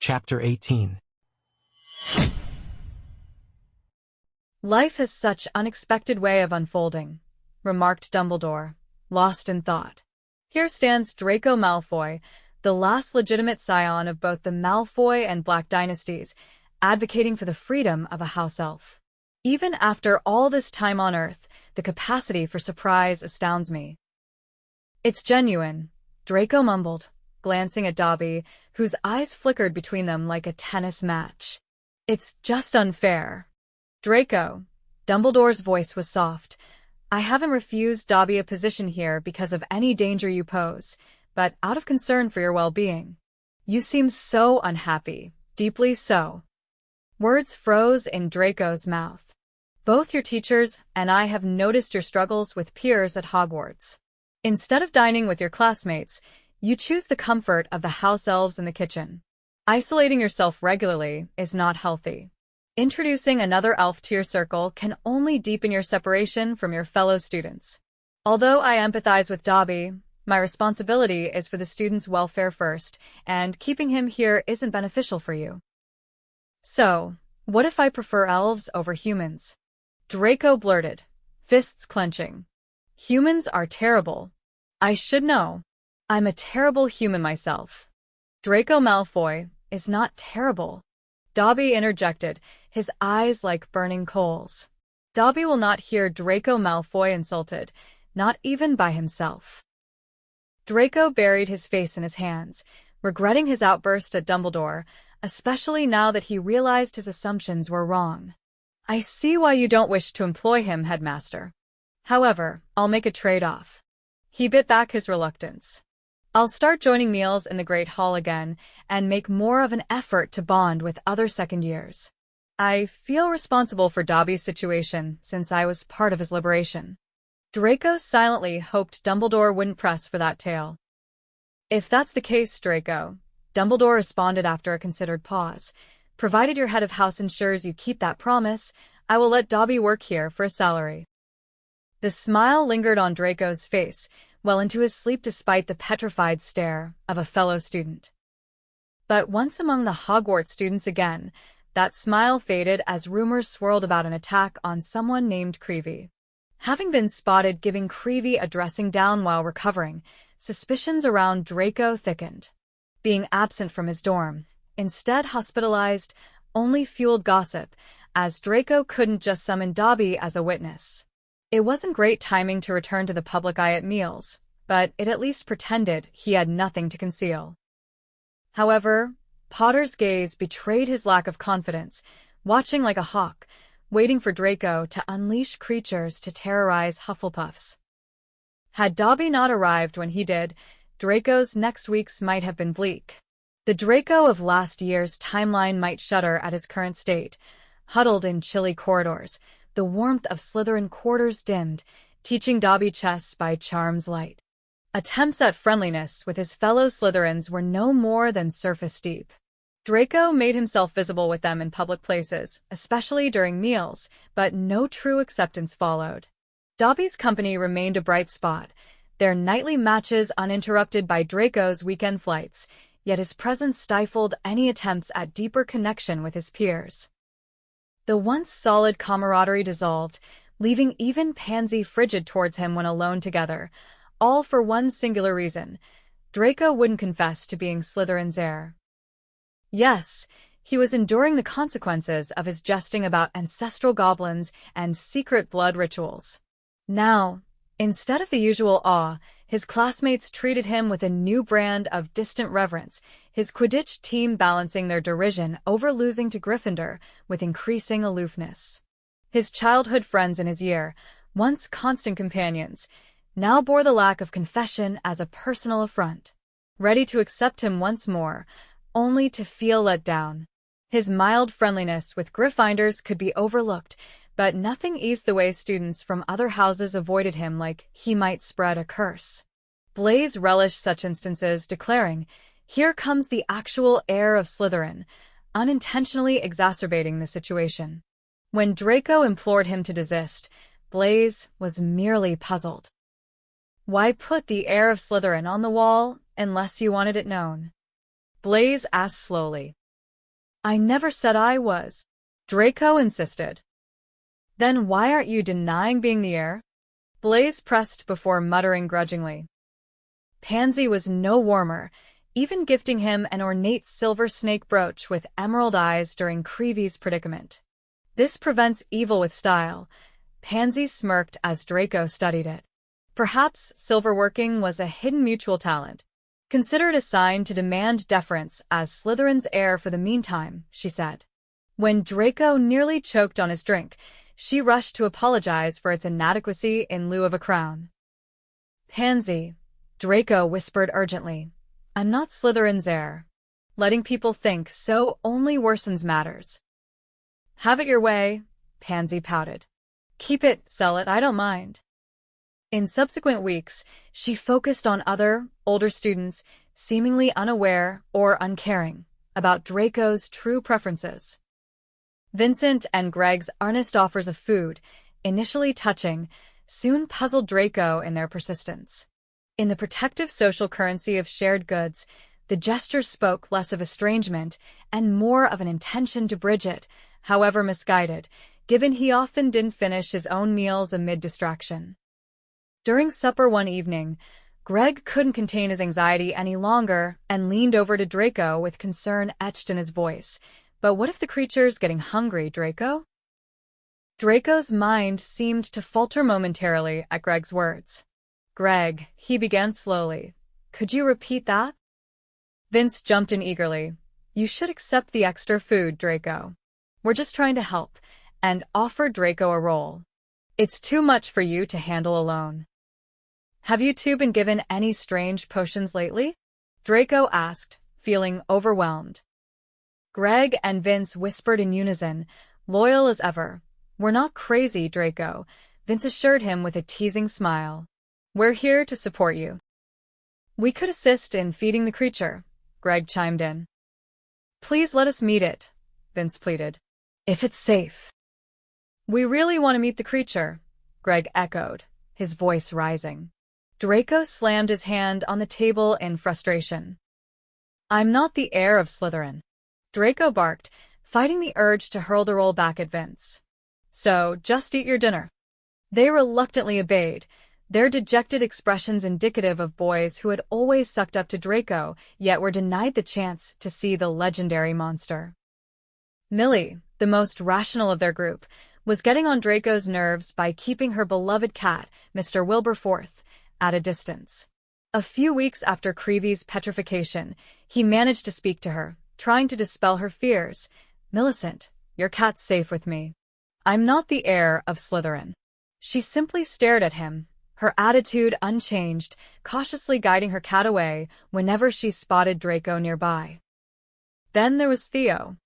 Chapter 18. Life has such unexpected way of unfolding, remarked Dumbledore, lost in thought. Here stands Draco Malfoy, the last legitimate scion of both the Malfoy and Black dynasties, advocating for the freedom of a house elf. Even after all this time on Earth, the capacity for surprise astounds me. It's genuine, Draco mumbled, glancing at Dobby, whose eyes flickered between them like a tennis match. It's just unfair. Draco, Dumbledore's voice was soft. I haven't refused Dobby a position here because of any danger you pose, but out of concern for your well-being. You seem so unhappy, deeply so. Words froze in Draco's mouth. Both your teachers and I have noticed your struggles with peers at Hogwarts. Instead of dining with your classmates, you choose the comfort of the house elves in the kitchen. Isolating yourself regularly is not healthy. Introducing another elf to your circle can only deepen your separation from your fellow students. Although I empathize with Dobby, my responsibility is for the student's welfare first, and keeping him here isn't beneficial for you. So, what if I prefer elves over humans? Draco blurted, fists clenching. Humans are terrible. I should know. I'm a terrible human myself. Draco Malfoy is not terrible. Dobby interjected, his eyes like burning coals. Dobby will not hear Draco Malfoy insulted, not even by himself. Draco buried his face in his hands, regretting his outburst at Dumbledore, especially now that he realized his assumptions were wrong. I see why you don't wish to employ him, Headmaster. However, I'll make a trade-off. He bit back his reluctance. I'll start joining meals in the Great Hall again and make more of an effort to bond with other second years. I feel responsible for Dobby's situation since I was part of his liberation. Draco silently hoped Dumbledore wouldn't press for that tale. If that's the case, Draco, Dumbledore responded after a considered pause, provided your head of house ensures you keep that promise, I will let Dobby work here for a salary. The smile lingered on Draco's face, well into his sleep despite the petrified stare of a fellow student. But once among the Hogwarts students again, that smile faded as rumors swirled about an attack on someone named Creevy. Having been spotted giving Creevy a dressing down while recovering, suspicions around Draco thickened. Being absent from his dorm, instead hospitalized, only fueled gossip, as Draco couldn't just summon Dobby as a witness. It wasn't great timing to return to the public eye at meals, but it at least pretended he had nothing to conceal. However, Potter's gaze betrayed his lack of confidence, watching like a hawk, waiting for Draco to unleash creatures to terrorize Hufflepuffs. Had Dobby not arrived when he did, Draco's next weeks might have been bleak. The Draco of last year's timeline might shudder at his current state, huddled in chilly corridors, the warmth of Slytherin quarters dimmed, teaching Dobby chess by charm's light. Attempts at friendliness with his fellow Slytherins were no more than surface deep. Draco made himself visible with them in public places, especially during meals, but no true acceptance followed. Dobby's company remained a bright spot, their nightly matches uninterrupted by Draco's weekend flights, yet his presence stifled any attempts at deeper connection with his peers. The once solid camaraderie dissolved, leaving even Pansy frigid towards him when alone together, all for one singular reason. Draco wouldn't confess to being Slytherin's heir. Yes, he was enduring the consequences of his jesting about ancestral goblins and secret blood rituals. Now, instead of the usual awe, his classmates treated him with a new brand of distant reverence, his Quidditch team balancing their derision over losing to Gryffindor with increasing aloofness. His childhood friends in his year, once constant companions, now bore the lack of confession as a personal affront, ready to accept him once more, only to feel let down. His mild friendliness with Gryffindors could be overlooked, but nothing eased the way students from other houses avoided him like he might spread a curse. Blaise relished such instances, declaring, "Here comes the actual heir of Slytherin," unintentionally exacerbating the situation. When Draco implored him to desist, Blaise was merely puzzled. Why put the heir of Slytherin on the wall unless you wanted it known? Blaise asked slowly. I never said I was. Draco insisted. Then why aren't you denying being the heir? Blaise pressed before muttering grudgingly. Pansy was no warmer, even gifting him an ornate silver snake brooch with emerald eyes during Creevy's predicament. This prevents evil with style. Pansy smirked as Draco studied it. Perhaps silverworking was a hidden mutual talent. Consider it a sign to demand deference as Slytherin's heir for the meantime, she said. When Draco nearly choked on his drink, she rushed to apologize for its inadequacy in lieu of a crown. Pansy, Draco whispered urgently, I'm not Slytherin's heir. Letting people think so only worsens matters. Have it your way, Pansy pouted. Keep it, sell it, I don't mind. In subsequent weeks, she focused on other, older students, seemingly unaware or uncaring about Draco's true preferences. Vincent and Greg's earnest offers of food, initially touching, soon puzzled Draco in their persistence. In the protective social currency of shared goods, the gesture spoke less of estrangement and more of an intention to bridge it, however misguided, given he often didn't finish his own meals amid distraction. During supper one evening, Greg couldn't contain his anxiety any longer and leaned over to Draco with concern etched in his voice. But what if the creature's getting hungry, Draco? Draco's mind seemed to falter momentarily at Greg's words. Greg, he began slowly. Could you repeat that? Vince jumped in eagerly. You should accept the extra food, Draco. We're just trying to help, and offered Draco a roll. It's too much for you to handle alone. Have you two been given any strange potions lately? Draco asked, feeling overwhelmed. Greg and Vince whispered in unison, loyal as ever. We're not crazy, Draco, Vince assured him with a teasing smile. We're here to support you. We could assist in feeding the creature, Greg chimed in. Please let us meet it, Vince pleaded. If it's safe. We really want to meet the creature, Greg echoed, his voice rising. Draco slammed his hand on the table in frustration. I'm not the heir of Slytherin. Draco barked, fighting the urge to hurl the roll back at Vince. So, just eat your dinner. They reluctantly obeyed, their dejected expressions indicative of boys who had always sucked up to Draco, yet were denied the chance to see the legendary monster. Millie, the most rational of their group, was getting on Draco's nerves by keeping her beloved cat, Mr. Wilberforth, at a distance. A few weeks after Creevy's petrification, he managed to speak to her, trying to dispel her fears. Millicent, your cat's safe with me. I'm not the heir of Slytherin. She simply stared at him, her attitude unchanged, cautiously guiding her cat away whenever she spotted Draco nearby. Then there was Theo.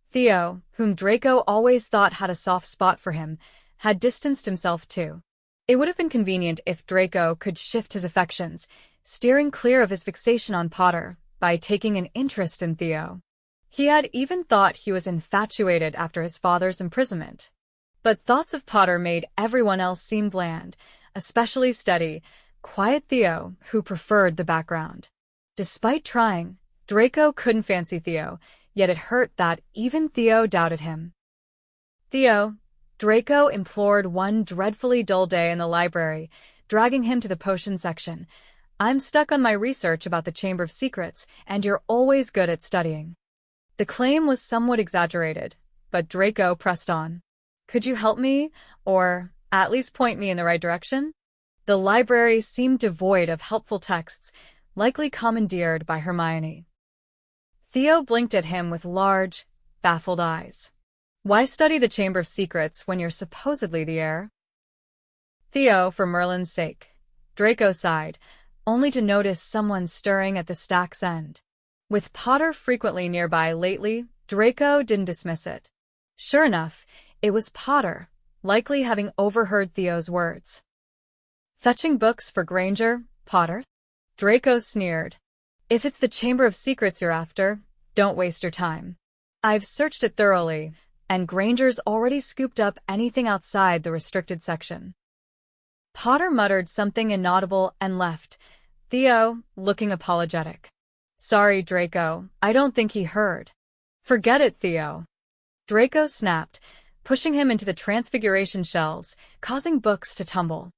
Theo, whom Draco always thought had a soft spot for him, had distanced himself too. It would have been convenient if Draco could shift his affections, steering clear of his fixation on Potter, by taking an interest in Theo. He had even thought he was infatuated after his father's imprisonment. But thoughts of Potter made everyone else seem bland, especially steady, quiet Theo, who preferred the background. Despite trying, Draco couldn't fancy Theo, yet it hurt that even Theo doubted him. Theo, Draco implored one dreadfully dull day in the library, dragging him to the potion section. I'm stuck on my research about the Chamber of Secrets, and you're always good at studying. The claim was somewhat exaggerated, but Draco pressed on. Could you help me, or at least point me in the right direction? The library seemed devoid of helpful texts, likely commandeered by Hermione. Theo blinked at him with large, baffled eyes. Why study the Chamber of Secrets when you're supposedly the heir? Theo, for Merlin's sake. Draco sighed, only to notice someone stirring at the stack's end. With Potter frequently nearby lately, Draco didn't dismiss it. Sure enough, it was Potter, likely having overheard Theo's words. Fetching books for Granger, Potter? Draco sneered. If it's the Chamber of Secrets you're after, don't waste your time. I've searched it thoroughly, and Granger's already scooped up anything outside the restricted section. Potter muttered something inaudible and left, Theo, looking apologetic. Sorry, Draco, I don't think he heard. Forget it, Theo. Draco snapped, pushing him into the transfiguration shelves, causing books to tumble.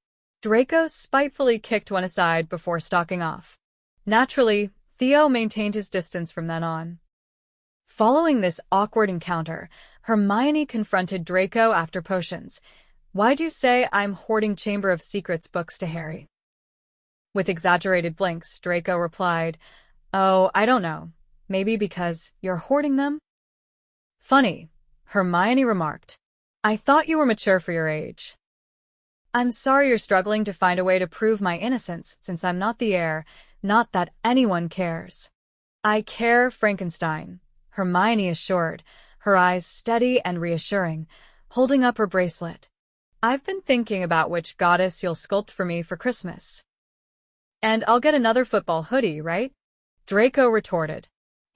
Draco spitefully kicked one aside before stalking off. Naturally, Theo maintained his distance from then on. Following this awkward encounter, Hermione confronted Draco after potions. Why'd you say I'm hoarding Chamber of Secrets books to Harry? With exaggerated blinks, Draco replied, Oh, I don't know. Maybe because you're hoarding them? Funny, Hermione remarked. I thought you were mature for your age. I'm sorry you're struggling to find a way to prove my innocence since I'm not the heir, not that anyone cares. I care, Frankenstein, Hermione assured, her eyes steady and reassuring, holding up her bracelet. I've been thinking about which goddess you'll sculpt for me for Christmas. And I'll get another football hoodie, right? Draco retorted.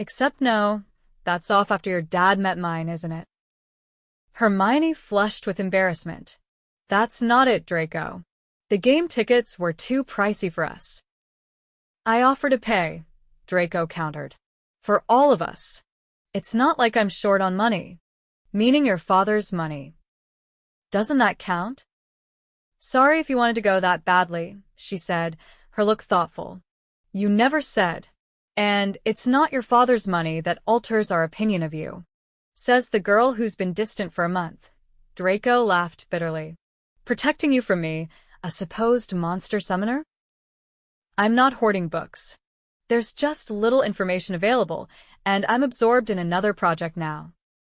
Except no, that's off after your dad met mine, isn't it? Hermione flushed with embarrassment. That's not it, Draco. The game tickets were too pricey for us. I offer to pay, Draco countered. For all of us. It's not like I'm short on money. Meaning your father's money. Doesn't that count? Sorry if you wanted to go that badly, she said, her look thoughtful. You never said. And it's not your father's money that alters our opinion of you. Says the girl who's been distant for a month. Draco laughed bitterly. Protecting you from me, a supposed monster summoner? I'm not hoarding books. There's just little information available, and I'm absorbed in another project now.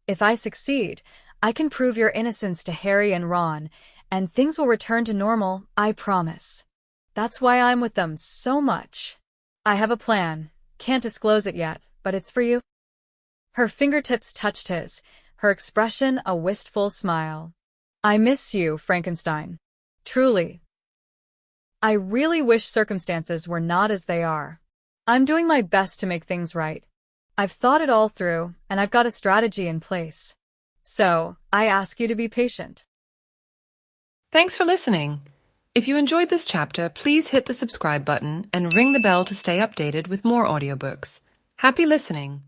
If I succeed, I can prove your innocence to Harry and Ron, and things will return to normal, I promise. That's why I'm with them so much. I have a plan. Can't disclose it yet, but it's for you. Her fingertips touched his, her expression a wistful smile. I miss you, Frankenstein. Truly. I really wish circumstances were not as they are. I'm doing my best to make things right. I've thought it all through, and I've got a strategy in place. So, I ask you to be patient. Thanks for listening. If you enjoyed this chapter, please hit the subscribe button and ring the bell to stay updated with more audiobooks. Happy listening!